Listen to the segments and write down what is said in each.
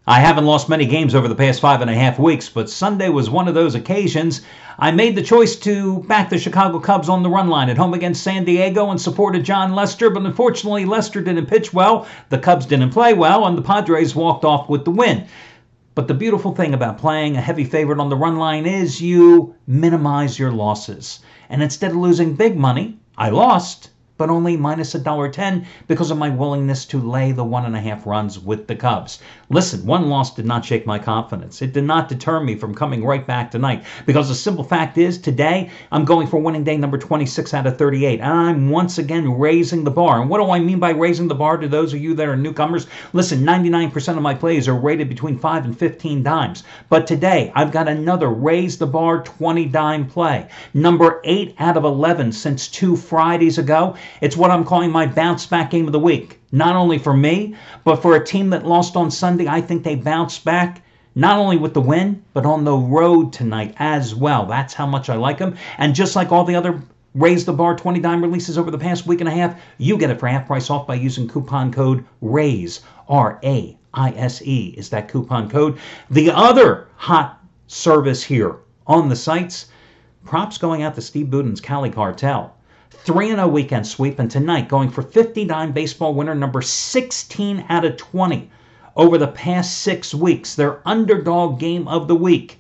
I haven't lost many games over the past 5.5 weeks, but Sunday was one of those occasions. I made the choice to back the Chicago Cubs on the run line at home against San Diego and supported John Lester, but unfortunately Lester didn't pitch well, the Cubs didn't play well, and the Padres walked off with the win. But the beautiful thing about playing a heavy favorite on the run line is you minimize your losses. And instead of losing big money, I lost, but only minus $1.10 because of my willingness to lay the 1.5 runs with the Cubs. Listen, one loss did not shake my confidence. It did not deter me from coming right back tonight, because the simple fact is today I'm going for winning day number 26 out of 38, and I'm once again raising the bar. And what do I mean by raising the bar to those of you that are newcomers? Listen, 99% of my plays are rated between 5 and 15 dimes, but today I've got another raise the bar 20 dime play, number 8 out of 11 since 2 Fridays ago. It's what I'm calling my bounce back game of the week. Not only for me, but for a team that lost on Sunday. I think they bounced back not only with the win, but on the road tonight as well. That's how much I like them. And just like all the other Raise the Bar 20 dime releases over the past week and a half, you get it for half price off by using coupon code RAISE, R-A-I-S-E is that coupon code. The other hot service here on the sites, props going out to Steve Buden's Cali Cartel. 3-0 weekend sweep, and tonight going for 50 dime baseball winner number 16 out of 20 over the past 6 weeks. Their underdog game of the week.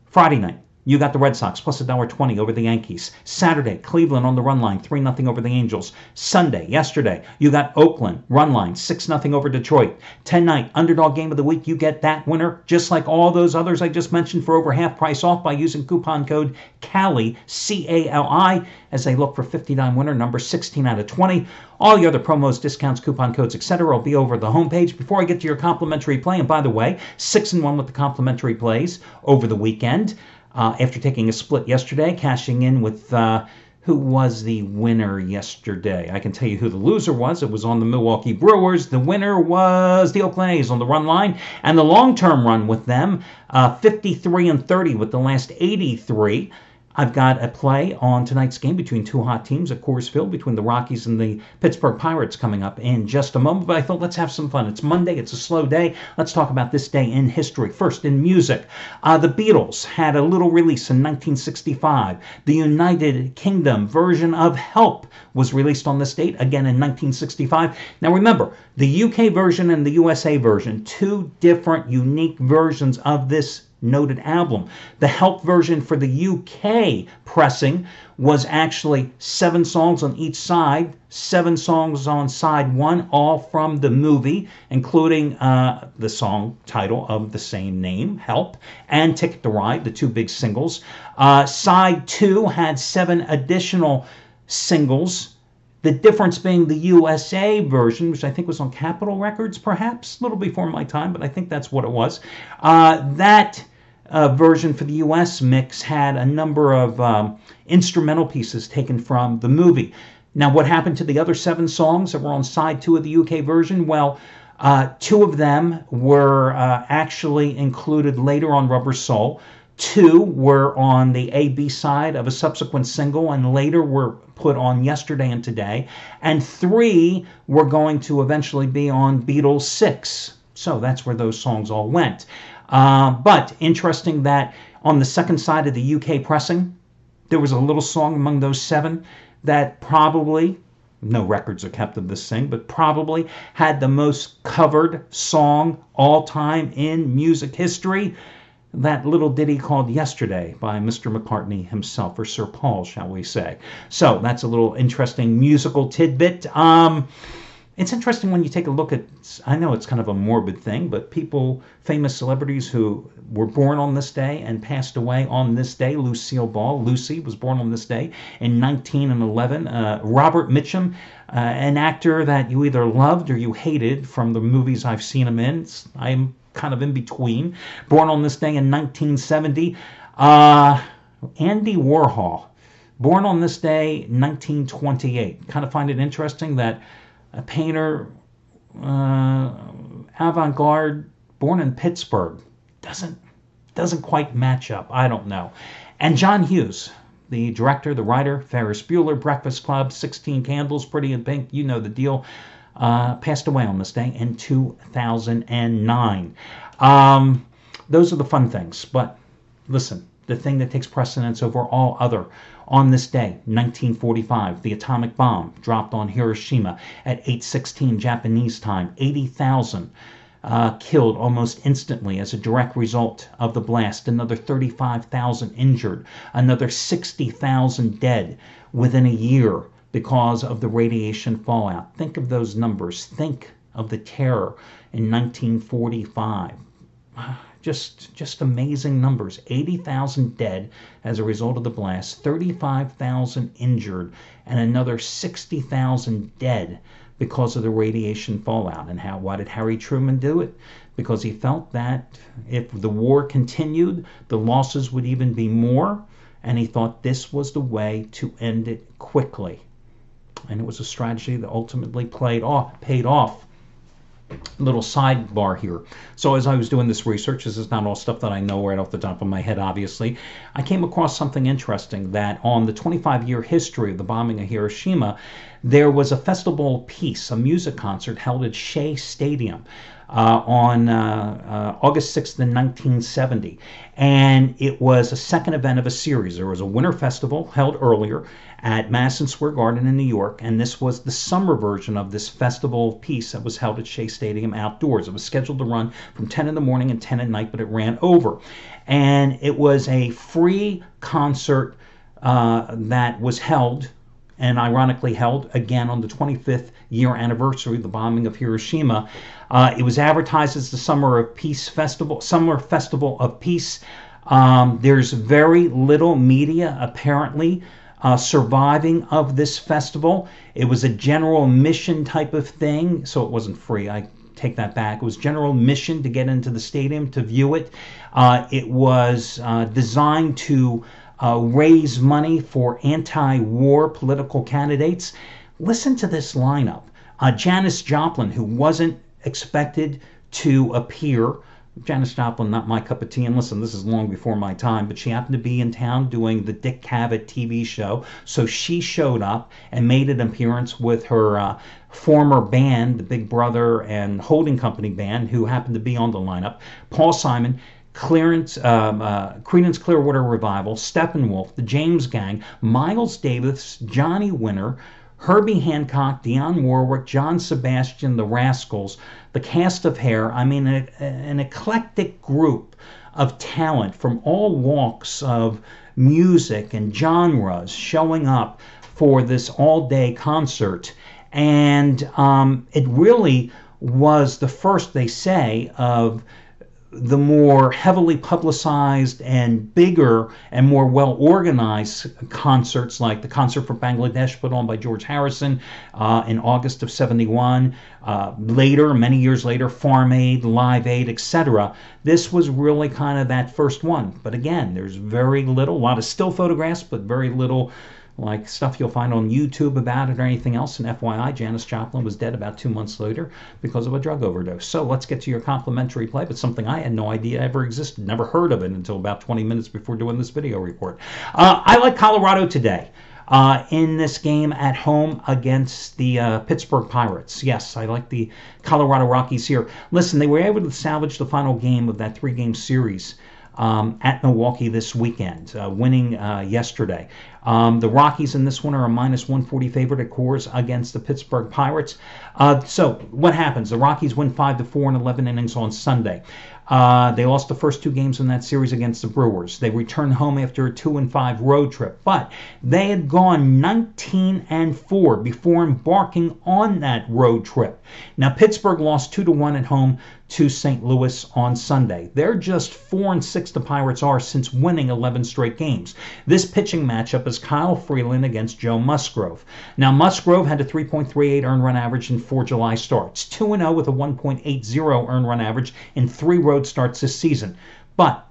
Friday night, you got the Red Sox plus $1.20 over the Yankees. Saturday, Cleveland on the run line, 3-0 over the Angels. Sunday, yesterday, you got Oakland run line, 6-0 over Detroit. Tonight, underdog game of the week, you get that winner, just like all those others I just mentioned, for over half price off by using coupon code CALI, C-A-L-I, as they look for 50 dime winner number 16 out of 20. All the other promos, discounts, coupon codes, etc. will be over the homepage. Before I get to your complimentary play, and by the way, 6-1 with the complimentary plays over the weekend. After taking a split yesterday, cashing in with who was the winner yesterday. I can tell you who the loser was. It was on the Milwaukee Brewers. The winner was the Oakland A's on the run line. And the long-term run with them, 53-30 with the last 83. I've got a play on tonight's game between two hot teams at Coors Field, between the Rockies and the Pittsburgh Pirates, coming up in just a moment. But I thought, let's have some fun. It's Monday. It's a slow day. Let's talk about this day in history. First, in music, the Beatles had a little release in 1965. The United Kingdom version of Help was released on this date, again in 1965. Now remember, the UK version and the USA version, two different unique versions of this noted album. The Help version for the UK pressing was actually 7 songs on each side, 7 songs on side 1, all from the movie, including the song title of the same name, Help, and Ticket to Ride, the 2 big singles. Side 2 had 7 additional singles. The difference being the USA version, which I think was on Capitol Records, perhaps, a little before my time, but I think that's what it was. That version for the US mix had a number of instrumental pieces taken from the movie. Now, what happened to the other 7 songs that were on side 2 of the UK version? Well, 2 of them were actually included later on Rubber Soul. 2 were on the A-B side of a subsequent single and later were put on Yesterday and Today. And 3 were going to eventually be on Beatles 6. So that's where those songs all went. But interesting that on the second side of the UK pressing, there was a little song among those 7 that probably, no records are kept of this thing, but probably had the most covered song all time in music history. That little ditty called Yesterday by Mr. McCartney himself, or Sir Paul, shall we say. So that's a little interesting musical tidbit. It's interesting when you take a look at, I know it's kind of a morbid thing, but people, famous celebrities who were born on this day and passed away on this day. Lucille Ball, Lucy, was born on this day in 1911. Robert Mitchum, an actor that you either loved or you hated from the movies I've seen him in. I'm kind of in between. Born on this day in 1970. Andy Warhol, born on this day, 1928. Kind of find it interesting that a painter, avant-garde, born in Pittsburgh, doesn't quite match up. I don't know. And John Hughes, the director, the writer, Ferris Bueller, Breakfast Club, 16 Candles, Pretty in Pink, you know the deal. passed away on this day in 2009. Those are the fun things. But listen, the thing that takes precedence over all other, on this day, 1945, the atomic bomb dropped on Hiroshima at 8:16 Japanese time. 80,000 killed almost instantly as a direct result of the blast. Another 35,000 injured. Another 60,000 dead within a year because of the radiation fallout. Think of those numbers. Think of the terror in 1945. Just amazing numbers. 80,000 dead as a result of the blast, 35,000 injured, and another 60,000 dead because of the radiation fallout. And why did Harry Truman do it? Because he felt that if the war continued, the losses would even be more, and he thought this was the way to end it quickly. And it was a strategy that ultimately paid off. Little sidebar here. So as I was doing this research, this is not all stuff that I know right off the top of my head, obviously, I came across something interesting, that on the 25-year history of the bombing of Hiroshima, there was a Festival of Peace, a music concert held at Shea Stadium on August 6th in 1970. And it was a second event of a series. There was a winter festival held earlier at Madison Square Garden in New York, and this was the summer version of this Festival of Peace that was held at Shea Stadium outdoors. It was scheduled to run from 10 in the morning and 10 at night, but it ran over. And it was a free concert that was held, and ironically held again on the 25th year anniversary of the bombing of Hiroshima. It was advertised as the Summer Festival of Peace. There's very little media apparently surviving of this festival. It was a general mission type of thing, so it wasn't free. I take that back. It was general mission to get into the stadium to view it. It was designed to raise money for anti-war political candidates. Listen to this lineup. Janis Joplin, who wasn't expected to appear. Janis Joplin, not my cup of tea, and listen, this is long before my time, but she happened to be in town doing the Dick Cavett TV show, so she showed up and made an appearance with her former band, the Big Brother and Holding Company band, who happened to be on the lineup. Paul Simon, Creedence Clearwater Revival, Steppenwolf, the James Gang, Miles Davis, Johnny Winter, Herbie Hancock, Dionne Warwick, John Sebastian, the Rascals, the Cast of Hair. I mean, an eclectic group of talent from all walks of music and genres showing up for this all-day concert. And it really was the first, they say, of the more heavily publicized and bigger and more well-organized concerts, like the concert for Bangladesh put on by George Harrison in August of '71. Later, many years later, Farm Aid, Live Aid, etc. This was really kind of that first one. But again, there's very little, a lot of still photographs, but very little like stuff you'll find on YouTube about it or anything else. And FYI, Janis Joplin was dead about 2 months later because of a drug overdose. So let's get to your complimentary play, but something I had no idea ever existed, never heard of it until about 20 minutes before doing this video report. I like Colorado today in this game at home against the Pittsburgh Pirates. Yes, I like the Colorado Rockies here. Listen, they were able to salvage the final game of that 3-game series at Milwaukee this weekend, winning yesterday. The Rockies in this one are a -140 favorite at Coors against the Pittsburgh Pirates. So what happens? The Rockies win 5-4 in 11 innings on Sunday. They lost the first 2 games in that series against the Brewers. They returned home after a 2-5 road trip, but they had gone 19-4 before embarking on that road trip. Now, Pittsburgh lost 2-1 at home to St. Louis on Sunday. They're just 4-6 the Pirates are since winning 11 straight games. This pitching matchup is Kyle Freeland against Joe Musgrove. Now, Musgrove had a 3.38 earned run average in 4 July starts, 2-0 with a 1.80 earned run average in 3 road starts this season. But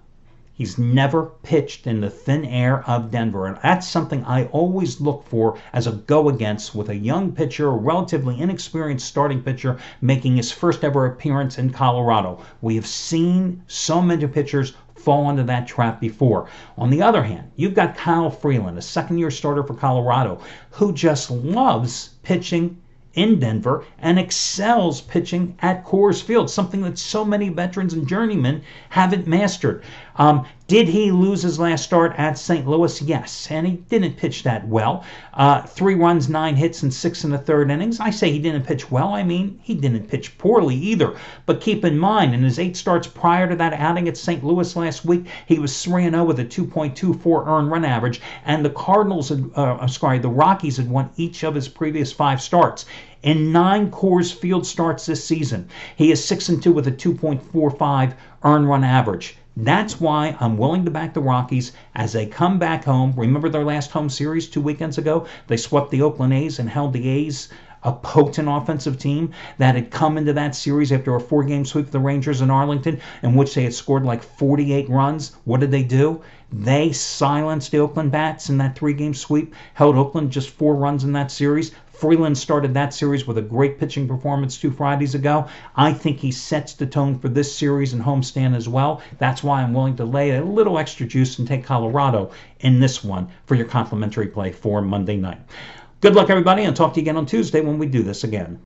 he's never pitched in the thin air of Denver, and that's something I always look for as a go-against with a young pitcher, a relatively inexperienced starting pitcher, making his first ever appearance in Colorado. We have seen so many pitchers fall into that trap before. On the other hand, you've got Kyle Freeland, a second-year starter for Colorado, who just loves pitching in Denver and excels pitching at Coors Field, something that so many veterans and journeymen haven't mastered. Did he lose his last start at St. Louis? Yes, and he didn't pitch that well. 3 runs, 9 hits, and 6 1/3 innings. I say he didn't pitch well. I mean, he didn't pitch poorly either. But keep in mind, in his 8 starts prior to that outing at St. Louis last week, he was 3-0 with a 2.24 earned run average, and the the Rockies had won each of his previous 5 starts. In 9 Coors Field starts this season, he is 6-2 with a 2.45 earned run average. That's why I'm willing to back the Rockies as they come back home. Remember their last home series 2 weekends ago? They swept the Oakland A's and held the A's, a potent offensive team that had come into that series after a 4-game sweep of the Rangers in Arlington, in which they had scored like 48 runs. What did they do? They silenced the Oakland Bats in that 3-game sweep, held Oakland just 4 runs in that series. Freeland started that series with a great pitching performance 2 Fridays ago. I think he sets the tone for this series and homestand as well. That's why I'm willing to lay a little extra juice and take Colorado in this one for your complimentary play for Monday night. Good luck, everybody, and talk to you again on Tuesday when we do this again.